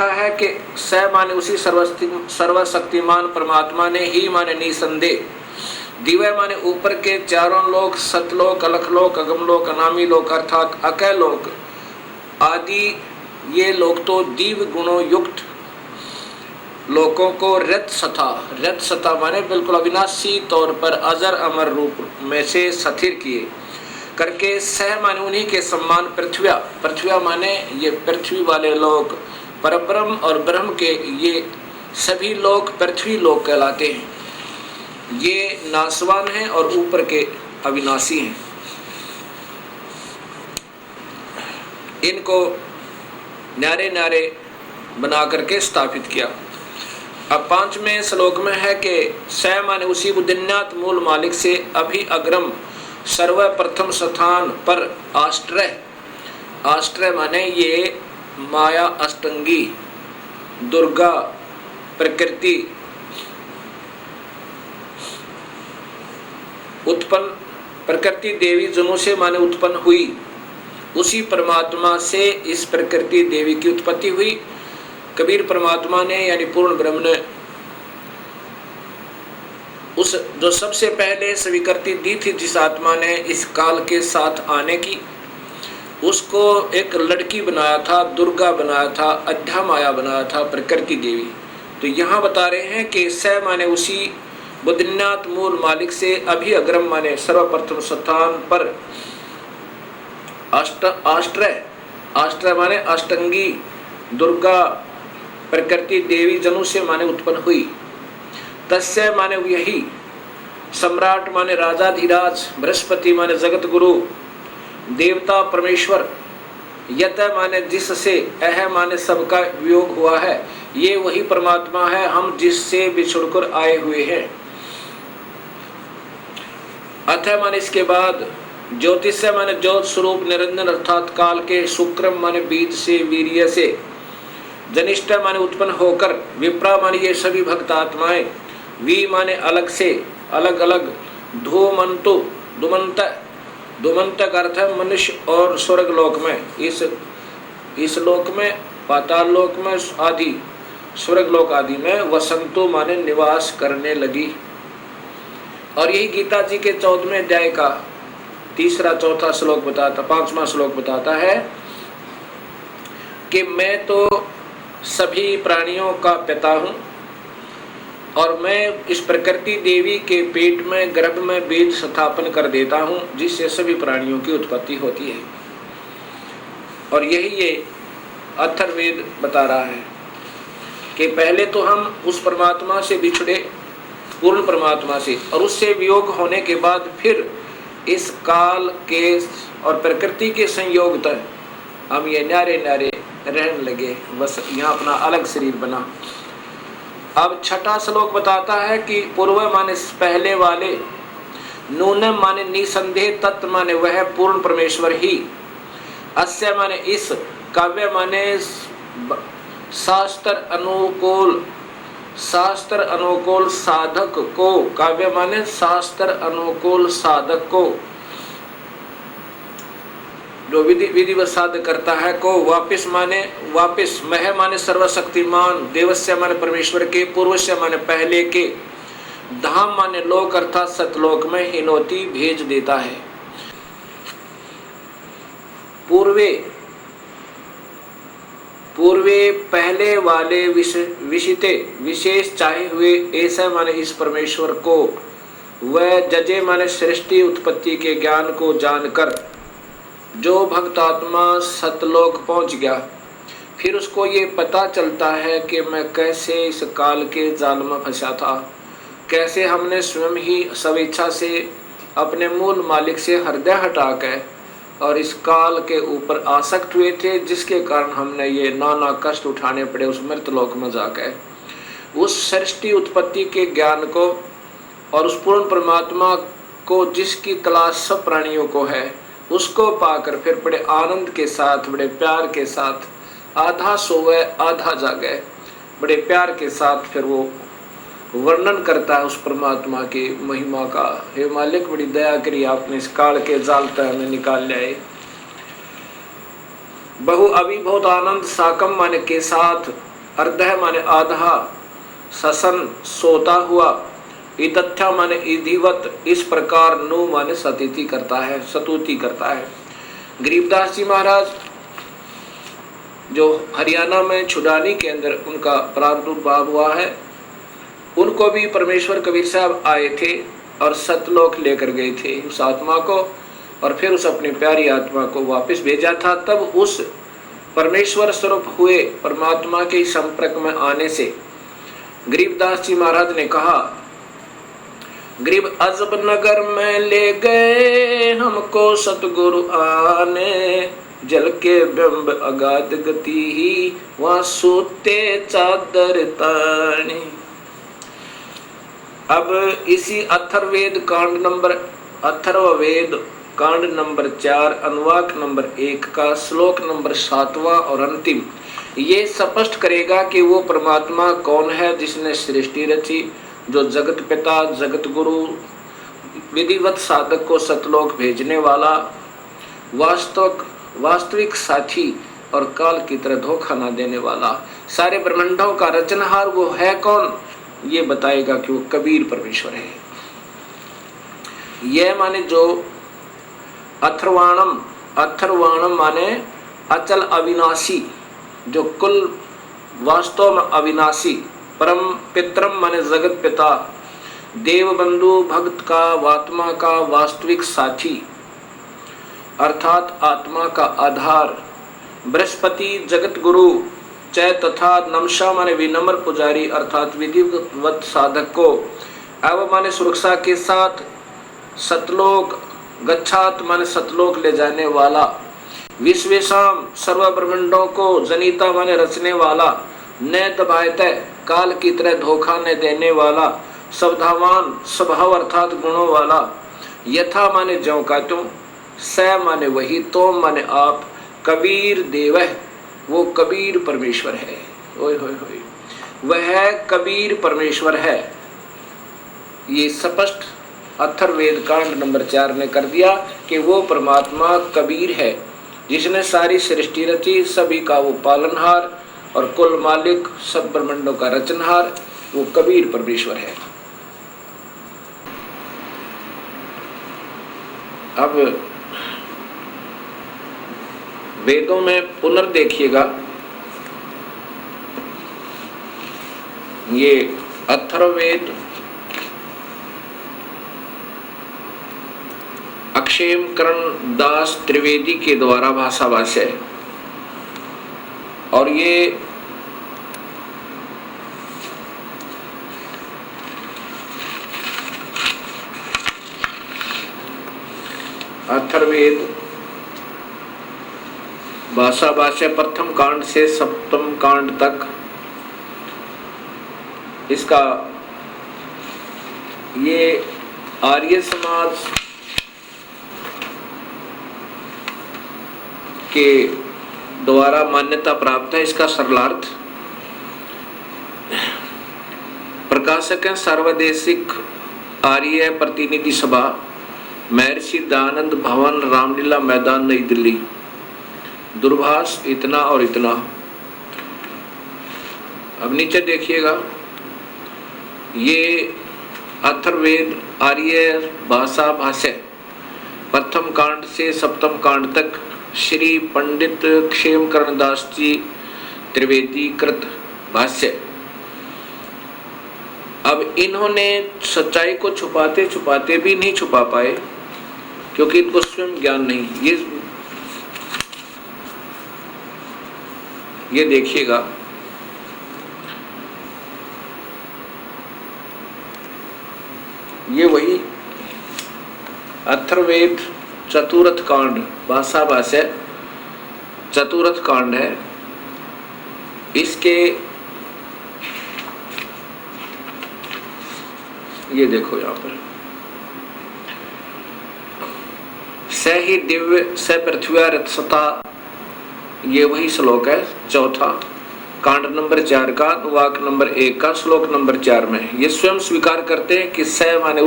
लिखा है कि स माने उसी सर्वशक्तिमान परमात्मा ने ही माने निसंदेह, दिव्य माने ऊपर के चारों लोक, सतलोक, अलखलोक, अगमलोक, अनामी लोक अर्थात अकय लोक आदि ये लोग तो दिव्य गुणों युक्त लोगों को रत सथा माने बिल्कुल अविनाशी तौर पर अजर अमर रूप में से स्थिर किए करके सह माने उन्हीं के सम्मान पृथ्व्या माने ये पृथ्वी वाले लोग, परब्रह्म और ब्रह्म के ये सभी लोग पृथ्वी लोग कहलाते हैं। ये नासवान हैं और ऊपर के अविनाशी हैं। इनको न्यारे न्यारे बना करके स्थापित किया। अब 5वें श्लोक में है कि स माने उसी बुद्धिन्यात मूल मालिक से अभी अग्रम सर्वप्रथम स्थान पर आश्रय माने ये माया अष्टंगी, दुर्गा, प्रकृति उत्पन्न, प्रकृति देवी जनों से माने उत्पन्न हुई, उसी परमात्मा से इस प्रकृति देवी की उत्पत्ति हुई। कबीर परमात्मा ने यानी पूर्ण ब्रह्म ने उस जो सबसे पहले स्वीकृति दी थी जिस आत्मा ने इस काल के साथ आने की, उसको एक लड़की बनाया था, दुर्गा बनाया था, अध्या माया बनाया था, प्रकृति देवी। तो यहाँ बता रहे हैं कि स माने उसी बुद्धिन्यात मूल मालिक से अभी अग्रम माने सर्वप्रथम स्थान पर आश्रय माने अष्टंगी, दुर्गा, प्रकृति देवी जनु से माने उत्पन्न हुई। तस्य माने यही, सम्राट माने राजाधिराज, बृहस्पति माने जगत गुरु, देवता परमेश्वर, यत माने जिससे, अह माने सबका वियोग हुआ है, ये वही परमात्मा है हम जिससे बिछुड़कर आए हुए हैं। अथ माने इसके बाद, ज्योतिष माने ज्योत स्वरूप निरंजन अर्थात काल के, शुक्रम माने बीज से, वीर्य से, जनिष्ठ माने उत्पन्न होकर, विप्रा माने ये सभी भक्त आत्माएं, वी माने अलग से, अलग अलग, धूमंतु धूमंत का अर्थ है मनुष्य और स्वर्ग लोक में, इस लोक में, पाताल लोक में आदि, स्वर्ग लोक आदि में वसंतो माने निवास करने लगी। और यही गीता जी के 14वें अध्याय का 3-4 श्लोक बताता, 5वां श्लोक बताता है कि मैं तो सभी प्राणियों का पिता हूँ और मैं इस प्रकृति देवी के पेट में, गर्भ में बीज स्थापन कर देता हूँ जिससे सभी प्राणियों की उत्पत्ति होती है। और यही ये अथर्ववेद बता रहा है कि पहले तो हम उस परमात्मा से बिछड़े, पूर्ण परमात्मा से, और उससे वियोग होने के बाद फिर इस काल के और प्रकृति के संयोग तक हम ये न्यारे न्यारे रहने लगे, बस यहाँ अपना अलग शरीर बना। अब 6वां श्लोक बताता है कि पूर्व माने पहले वाले, नूनम माने निसंदेह, तत्व माने वह पूर्ण परमेश्वर ही, अस्य माने इस, काव्य माने शास्त्र अनुकूल साधक को, काव्य माने शास्त्र अनुकूल साधक को, जो विधिवत साध्य करता है को, वापिस मह माने सर्वशक्तिमान, देवस्य माने परमेश्वर के, पूर्वस्य माने पहले के, धाम माने लोक अर्थात सतलोक में हिनोती भेज देता है। पूर्वे पहले वाले विशिते विशेष चाहे हुए, ऐसा माने इस परमेश्वर को, वह जजे माने सृष्टि उत्पत्ति के ज्ञान को जानकर जो भक्त आत्मा सतलोक पहुंच गया, फिर उसको ये पता चलता है कि मैं कैसे इस काल के जाल में फंसा था, कैसे हमने स्वयं ही स्वेच्छा से अपने मूल मालिक से हृदय हटाकर और इस काल के ऊपर आसक्त हुए थे, जिसके कारण हमने ये नाना कष्ट उठाने पड़े उस मृतलोक में जाकर। उस सृष्टि उत्पत्ति के ज्ञान को और उस पूर्ण परमात्मा को जिसकी तलाश सब प्राणियों को है, उसको पाकर फिर बड़े आनंद के साथ, बड़े प्यार के साथ, आधा सोवे आधा जागे, बड़े प्यार के साथ फिर वो वर्णन करता है उस परमात्मा की महिमा का। हे मालिक, बड़ी दया करी, आपने इस काल के जाल तक हमें निकाल लाए। बहु अभी बहुत आनंद साकम माने के साथ, अर्धः माने आधा, ससन सोता हुआ, इतथ्य माने इधिवत, इस प्रकार, नु माने सतीति करता है, सतुति करता है। गरीबदास जी महाराज जो हरियाणा में छुडानी के अंदर उनका प्रादुर्भाव हुआ है, उनको भी परमेश्वर कबीर साहब आए थे और सतलोक लेकर गए थे उस आत्मा को, और फिर उस अपनी प्यारी आत्मा को वापस भेजा था। तब उस परमेश्वर स्वरूप हुए परमात्मा के संपर्क में आने से गरीबदास जी महाराज ने कहा, गरीब अजब नगर में ले गए हमको सतगुरु आने, जल के बिंब अगाध गति ही वहां सोते चादर ताने। अब इसी अथर्ववेद कांड नंबर 4 अनुवाक नंबर 1 का श्लोक नंबर 7वां और अंतिम ये स्पष्ट करेगा कि वो परमात्मा कौन है जिसने सृष्टि रची, जो जगत पिता, जगत गुरु, विधिवत साधक को सतलोक भेजने वाला, वास्तविक साथी और काल की तरह धोखा न देने वाला, सारे ब्रह्मांडों का रचनहार वो है कौन, ये बताएगा कि वो कबीर परमेश्वर है। यह माने जो अथर्वाणम माने अचल अविनाशी, जो कुल वास्तव में अविनाशी, परम पितरम माने जगत पिता, देव बंधु, भक्त का, आत्मा का वास्तविक साथी अर्थात आत्मा का आधार, बृहस्पति जगत गुरु, चय तथा नमशा माने विनम्र पुजारी अर्थात विधिवत साधक को, एवं माने सुरक्षा के साथ सतलोक गच्छात माने सतलोक ले जाने वाला, विश्वेशाम सर्व ब्रह्मांडों को जनिता माने रचने वाला, न दबायते काल की तरह धोखा न देने वाला, स्वभावान स्वभाव अर्थात गुणों वाला, यथा माने ज्यों का त्यों, स माने वही, तो माने आप, कबीर देव है, वो कबीर परमेश्वर है। ओए होए होए, वह कबीर परमेश्वर है। ये स्पष्ट अथर्ववेद कांड नंबर 4 ने कर दिया कि वो परमात्मा कबीर है जिसने सारी सृष्टि रची, सभी का वो पालनहार और कुल मालिक, सब ब्रह्मांडों का रचनहार, वो कबीर परमेश्वर है। अब वेदों में पुनर्देखिएगा, ये अथर्ववेद अक्षेमकरण दास त्रिवेदी के द्वारा भाषा भाष्य है, और ये अथर्ववेद भाषा भाष्य प्रथम कांड से सप्तम कांड तक इसका ये आर्य समाज के द्वारा मान्यता प्राप्त है। इसका सरलार्थ प्रकाशक है सर्वदेशिक आर्य प्रतिनिधि सभा, महर्षि दयानंद भवन, रामलीला मैदान, नई दिल्ली। दूरभाष इतना और इतना। अब नीचे देखिएगा, ये अथर्ववेद आर्य भाषा भाष्य प्रथम कांड से सप्तम कांड तक श्री पंडित क्षेमकरण दास जी त्रिवेदी कृत भाष्य। अब इन्होंने सच्चाई को छुपाते छुपाते भी नहीं छुपा पाए, क्योंकि इनको स्वयं ज्ञान नहीं। ये देखिएगा, ये वही अथर्ववेद चतुर्थ कांड भाषा भाष्य चतुर्थ कांड है। इसके ये देखो यहाँ पर, स ही दिव्य स पृथ्वी रत्सता, ये वही श्लोक है चौथा कांड नंबर 4 का वाक नंबर 1 का श्लोक नंबर 4 में। ये स्वयं स्वीकार करते हैं कि स माने